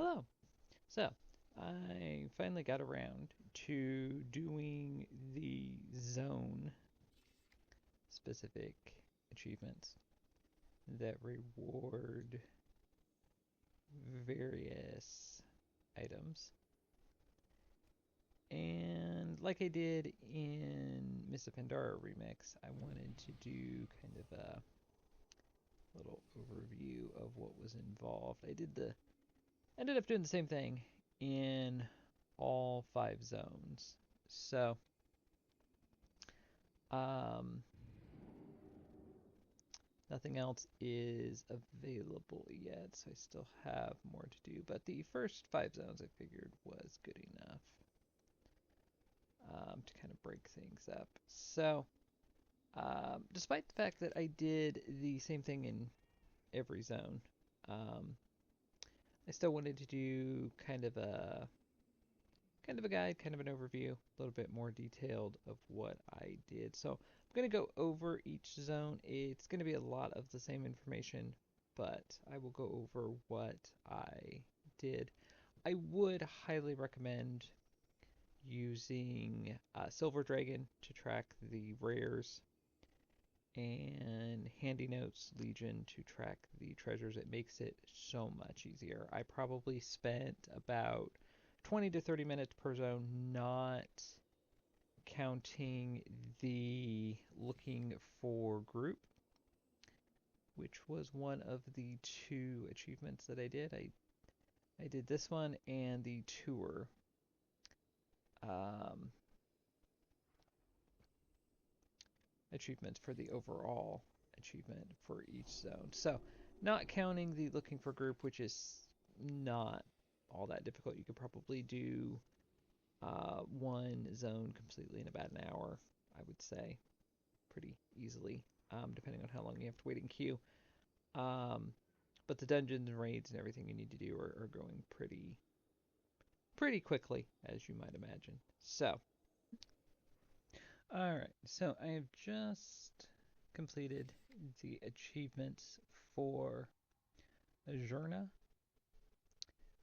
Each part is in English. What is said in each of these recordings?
Hello. So, I finally got around to doing the zone specific achievements that reward various items. And like I did in Miss Pandora Remix, I wanted to do kind of a little overview of what was involved. Ended up doing the same thing in all 5 zones. So, um, nothing else is available yet, so I still have more to do. But the first 5 zones I figured was good enough to kind of break things up. So, despite the fact that I did the same thing in every zone, um, I still wanted to do kind of a guide, kind of an overview, a little bit more detailed of what I did. So I'm going to go over each zone. It's going to be a lot of the same information, but I will go over what I did. I would highly recommend using Silver Dragon to track the rares and Handy Notes Legion to track the treasures. It makes it so much easier. I probably spent about 20 to 30 minutes per zone, not counting the looking for group, which was one of the 2 achievements that I did. I did this one and the tour. Um, Achievements for the overall achievement for each zone. So, not counting the looking for group, which is not all that difficult. You could probably do one zone completely in about an hour, I would say, pretty easily, depending on how long you have to wait in queue. Um, but the dungeons and raids and everything you need to do are going pretty quickly, as you might imagine. So, all right. So I have just completed the achievements for Azsuna,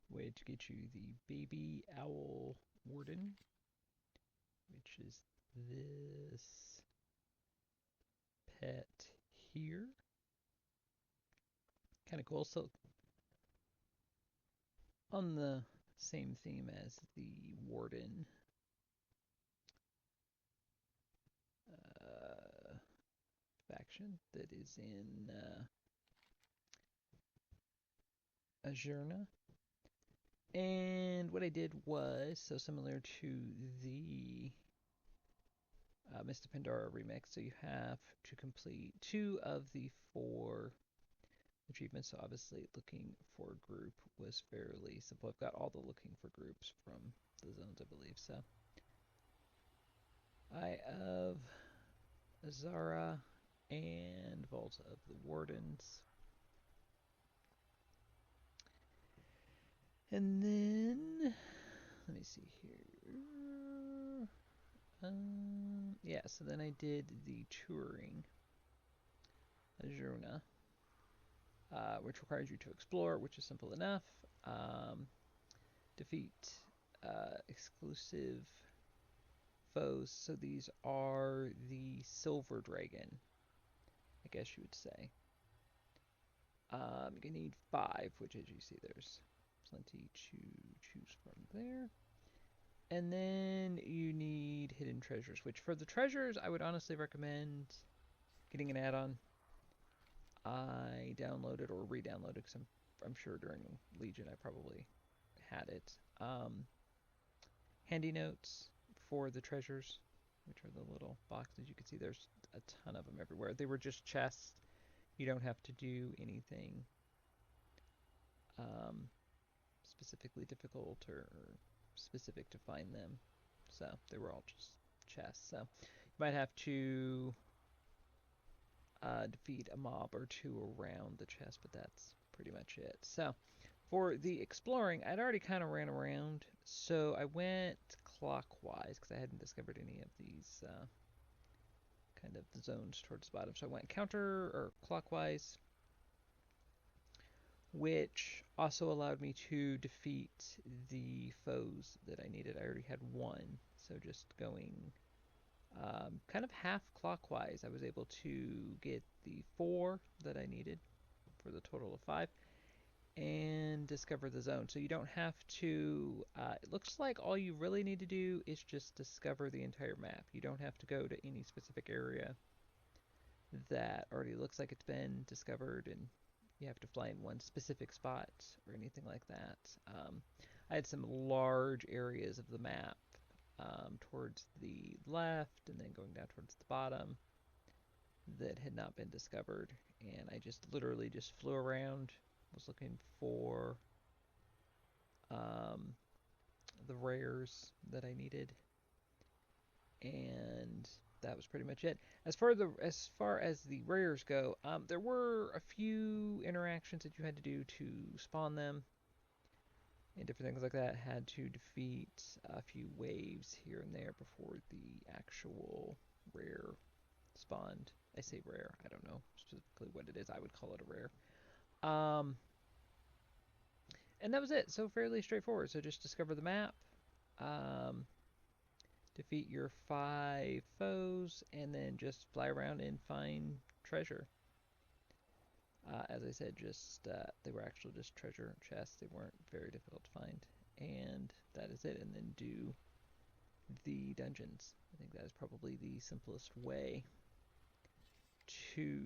which gets you the baby owl warden, which is this pet here. Kind of cool. So on the same theme as the warden uh, faction that is in Azsuna. And what I did was so similar to the Mr. Pandora remix. So you have to complete 2 of the 4 achievements. So obviously, looking for group was fairly simple. I've got all the looking for groups from the zones, I believe. So Eye of Azara and Vault of the Wardens. And then, let me see here. Yeah, so then I did the touring Azsuna, which requires you to explore, which is simple enough. Um, Defeat exclusive foes. So these are the Silver Dragon, I guess you would say. You're going to need 5, which as you see, there's plenty to choose from there. And then you need hidden treasures, which for the treasures, I would honestly recommend getting an add-on. I downloaded or re-downloaded because I'm sure during Legion I probably had it. Handy notes for the treasures, which are the little boxes. You can see there's a ton of them everywhere. They were just chests. You don't have to do anything um, specifically difficult or specific to find them. So they were all just chests. So you might have to defeat a mob or 2 around the chest, but that's pretty much it. So for the exploring, I'd already kind of ran around, so I went clockwise because I hadn't discovered any of these kind of zones towards the bottom. So I went counter or clockwise which also allowed me to defeat the foes that I needed. I already had one, so just going kind of half clockwise, I was able to get the 4 that I needed for the total of 5 and discover the zone. So you don't have to, it looks like all you really need to do is just discover the entire map. You don't have to go to any specific area that already looks like it's been discovered and you have to fly in one specific spot or anything like that. I had some large areas of the map towards the left and then going down towards the bottom that had not been discovered, and I just literally just flew around, was looking for um, the rares that I needed, and that was pretty much it. As far as the rares go, there were a few interactions that you had to do to spawn them, and different things like that. Had to defeat a few waves here and there before the actual rare spawned. I say rare. I don't know specifically what it is. I would call it a rare. And that was it. So fairly straightforward. So just discover the map, um, defeat your 5 foes, and then just fly around and find treasure. As I said, just they were actually just treasure chests. They weren't very difficult to find, and that is it. And then do the dungeons. I think that is probably the simplest way to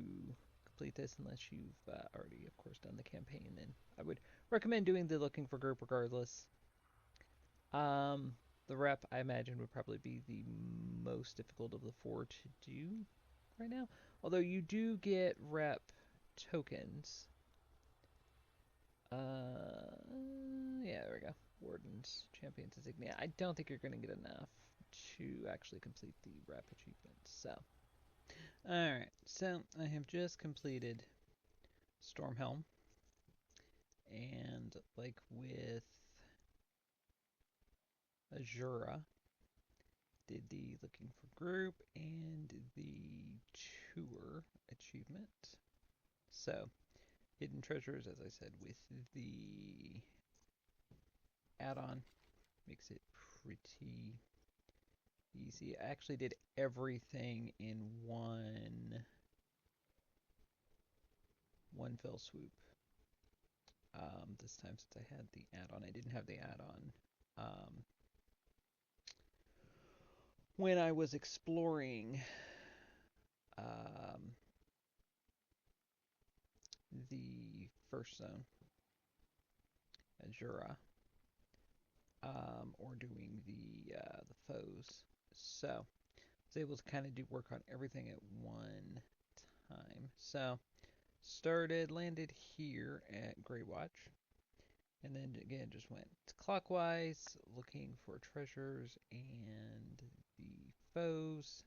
complete this, unless you've already, of course, done the campaign. Then I would recommend doing the looking for group regardless. Um, the rep, I imagine, would probably be the most difficult of the 4 to do right now. Although you do get rep tokens. Yeah, there we go. Wardens, Champions Insignia. I don't think you're going to get enough to actually complete the rep achievement. So, alright. So, I have just completed Stormheim. And, like with Azsuna, did the looking for group and the tour achievement. So, hidden treasures, as I said, with the add-on makes it pretty easy. I actually did everything in one fell swoop. This time, since I had the add-on, I didn't have the add-on when I was exploring um, the first zone, Azsuna, or doing the foes. So I was able to kind of do work on everything at one time. So landed here at Grey Watch, and then again just went clockwise, looking for treasures and the foes,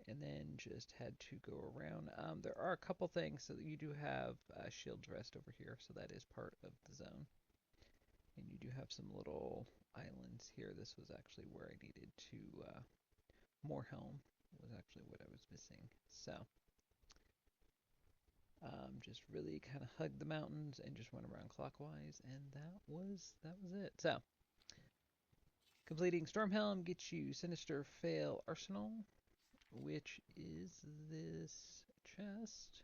and then just had to go around. There are a couple things, so that you do have Shield's Rest over here, so that is part of the zone. And you do have some little islands here. This was actually where I needed to, Moorhelm was actually what I was missing. So, just really kind of hugged the mountains and just went around clockwise, and that was it. So, completing Stormhelm gets you Sinister Fail Arsenal, which is this chest,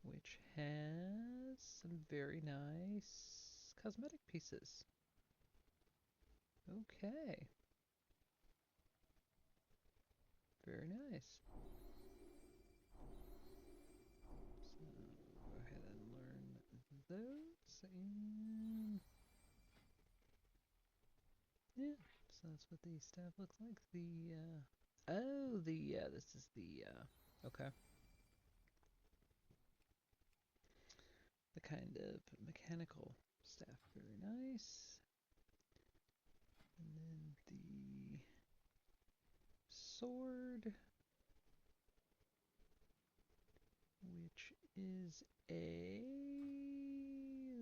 which has some very nice cosmetic pieces. Okay. Very nice. So go ahead and learn those, and yeah, so that's what the staff looks like. This is the okay, the kind of mechanical staff. Very nice. And then the sword, which is a,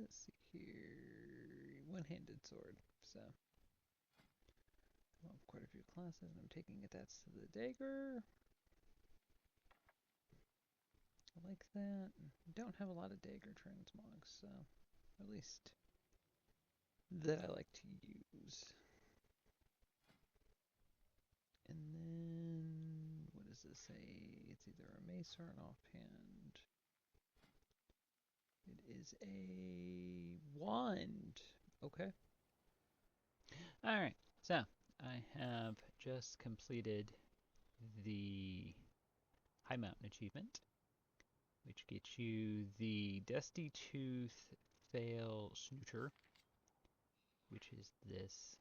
let's see here, one-handed sword. So I have quite a few classes, and I'm taking it. That's the dagger. I like that. Don't have a lot of dagger transmogs, so at least that I like to use. And then, what does this say? It's either a mace or an offhand. It is a wand. Okay. Alright, so I have just completed the Highmountain achievement, which gets you the Dusty Tooth Fail Snooter, which is this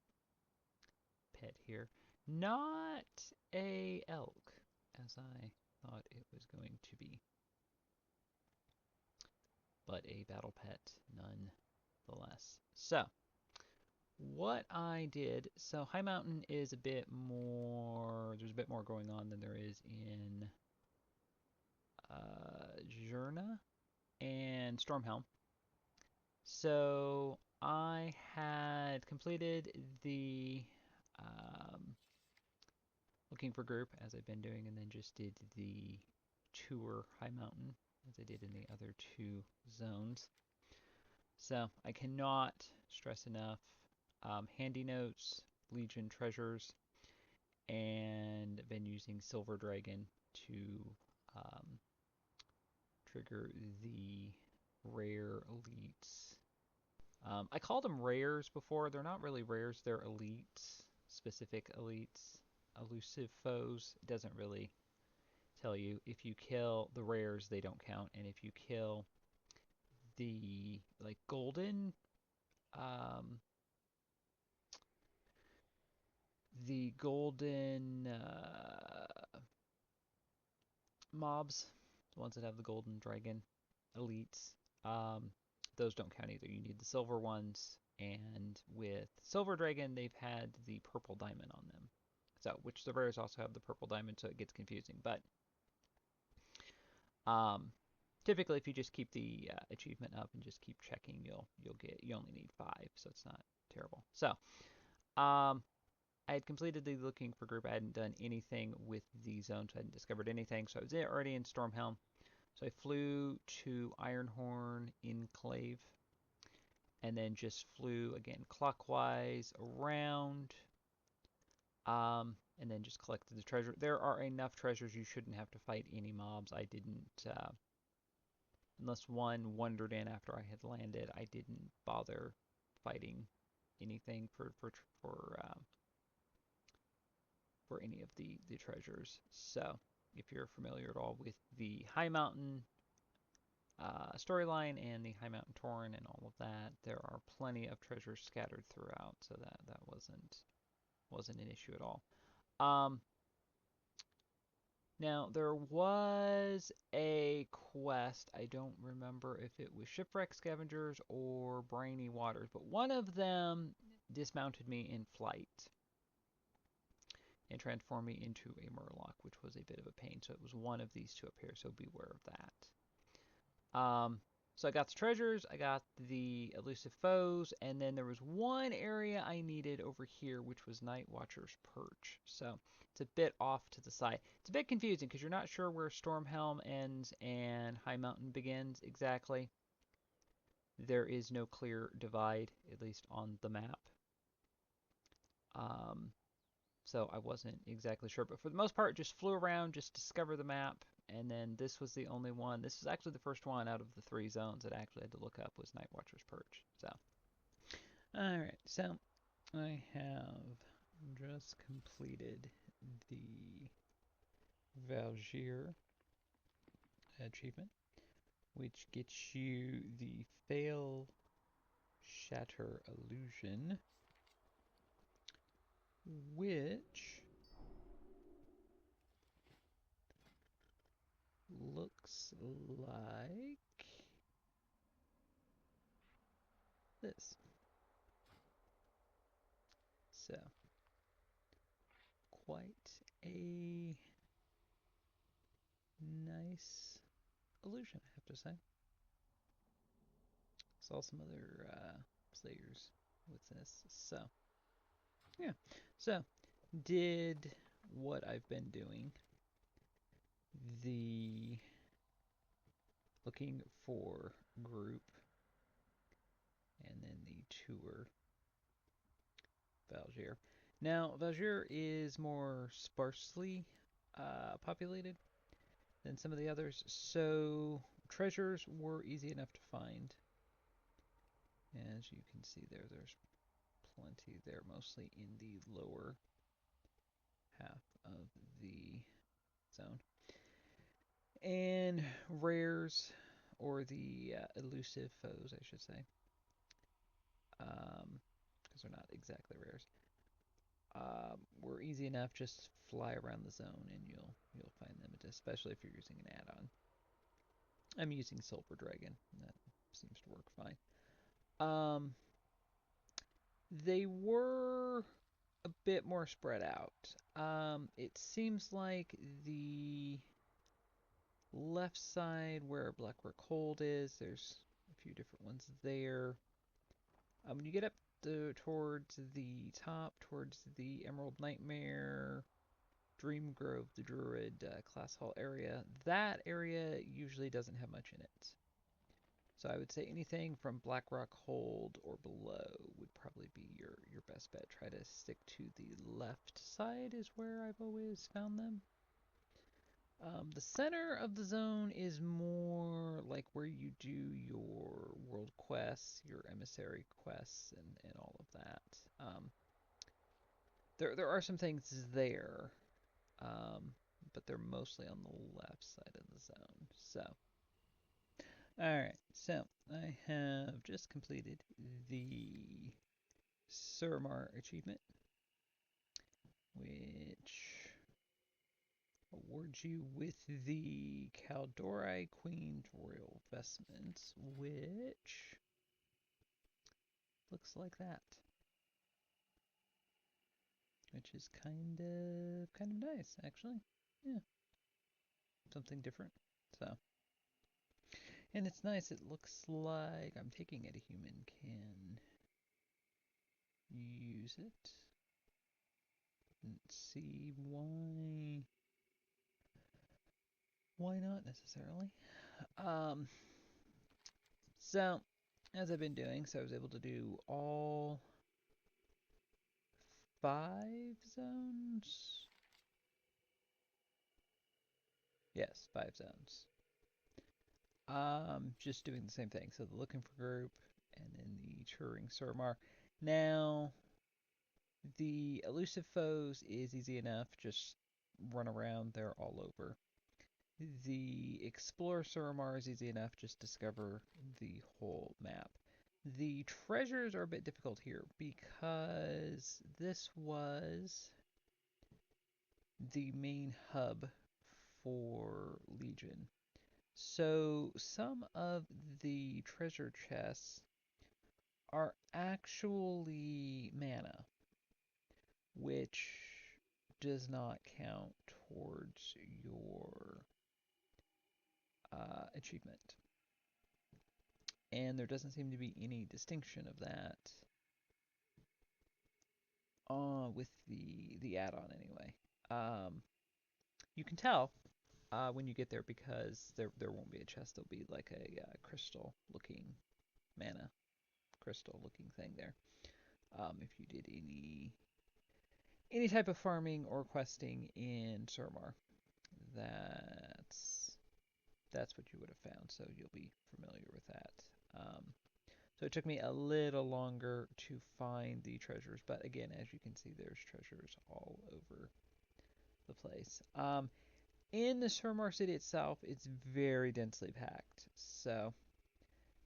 pet here. Not a elk, as I thought it was going to be, but a battle pet nonetheless. So, what I did, so Highmountain is a bit more, there's a bit more going on than there is in Azsuna and Stormheim. So I had completed the looking for group as I've been doing, and then just did the tour Highmountain as I did in the other two zones. So I cannot stress enough handy notes, Legion treasures, and been using Silver Dragon to um, trigger the rare elites. I called them rares before. They're not really rares, they're elites, specific elites. Elusive foes, it doesn't really tell you. If you kill the rares, they don't count. And if you kill the like golden um, mobs, the ones that have the golden dragon elites, those don't count either. You need the silver ones, and with silver dragon, they've had the purple diamond on them. So, which the rares also have the purple diamond, so it gets confusing. But typically, if you just keep the achievement up and just keep checking, you only need 5, so it's not terrible. So, I had completed the looking for group. I hadn't done anything with the zones. I hadn't discovered anything, so I was already in Stormhelm. So I flew to Ironhorn Enclave, and then just flew again clockwise around, and then just collected the treasure. There are enough treasures you shouldn't have to fight any mobs. I didn't, unless one wandered in after I had landed. I didn't bother fighting anything for any of the treasures. So if you're familiar at all with the Highmountain storyline and the Highmountain Torrent and all of that, there are plenty of treasures scattered throughout, so that wasn't an issue at all. Now there was a quest. I don't remember if it was Shipwreck Scavengers or Briny Waters, but one of them dismounted me in flight and transform me into a Murloc, which was a bit of a pain. So it was one of these two up here, so beware of that. So I got the treasures, I got the elusive foes, and then there was one area I needed over here, which was Night Watcher's Perch. So it's a bit off to the side. It's a bit confusing because you're not sure where Stormhelm ends and Highmountain begins exactly. There is no clear divide, at least on the map. So I wasn't exactly sure, but for the most part, just flew around, just discover the map, and then this was the only one. This was actually the first one out of the 3 zones that I actually had to look up was Night Watcher's Perch. So, all right, so I have just completed the Val'sharah achievement, which gets you the Fail Shatter Illusion, which looks like this. So, quite a nice illusion, I have to say. Saw some other players with this. So, yeah. So, did what I've been doing. The looking for group, and then the tour Val'sharah. Now, Val'sharah is more sparsely populated than some of the others, so treasures were easy enough to find. As you can see there, there's plenty there, mostly in the lower half of the zone. And rares, or the elusive foes, I should say, because they're not exactly rares, were easy enough. Just fly around the zone and you'll find them, especially if you're using an add-on. I'm using Silver Dragon. That seems to work fine. They were a bit more spread out. It seems like the left side where Blackrock Hold is, there's a few different ones there. When you get up towards the top, towards the Emerald Nightmare, Dream Grove, the Druid class hall area, that area usually doesn't have much in it. So I would say anything from Blackrock Hold or below would probably be your best bet. Try to stick to the left side is where I've always found them. The center of the zone is more like where you do your world quests, your emissary quests, and all of that. There are some things there, but they're mostly on the left side of the zone. So, alright, so I have just completed the Suramar achievement, which awards you with the Kaldori Queen's Royal Vestments, which looks like that. Which is kind of nice, actually. Yeah, something different. So, and it's nice. It looks like I'm taking it a human can use it. Didn't see why not necessarily. So as I've been doing, so I was able to do all 5 zones. Yes, 5 zones. Just doing the same thing. So the looking for group, and then the touring Suramar. Now, the elusive foes is easy enough. Just run around; they're all over. The Explorer Suramar is easy enough. Just discover the whole map. The treasures are a bit difficult here because this was the main hub for Legion. So some of the treasure chests are actually mana, which does not count towards your achievement. And there doesn't seem to be any distinction of that with the add-on anyway. You can tell when you get there because there won't be a chest. There'll be like a crystal-looking mana crystal-looking thing there. If you did any type of farming or questing in Suramar, that's what you would have found. So you'll be familiar with that. So it took me a little longer to find the treasures, but again, as you can see, there's treasures all over the place. In the Suramar city itself, it's very densely packed. So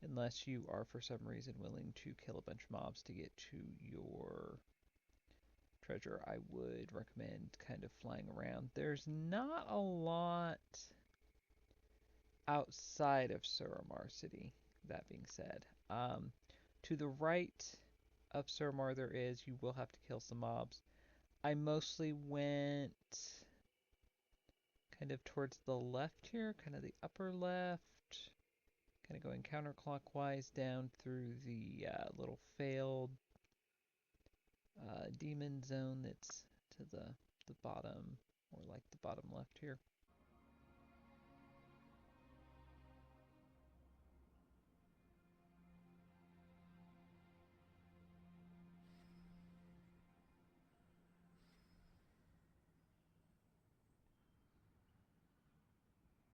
unless you are for some reason willing to kill a bunch of mobs to get to your treasure, I would recommend kind of flying around. There's not a lot outside of Suramar city, that being said. To the right of Suramar there is, you will have to kill some mobs. I mostly went kind of towards the left here, kind of the upper left, kind of going counterclockwise down through the little failed demon zone that's to the bottom, or like the bottom left here.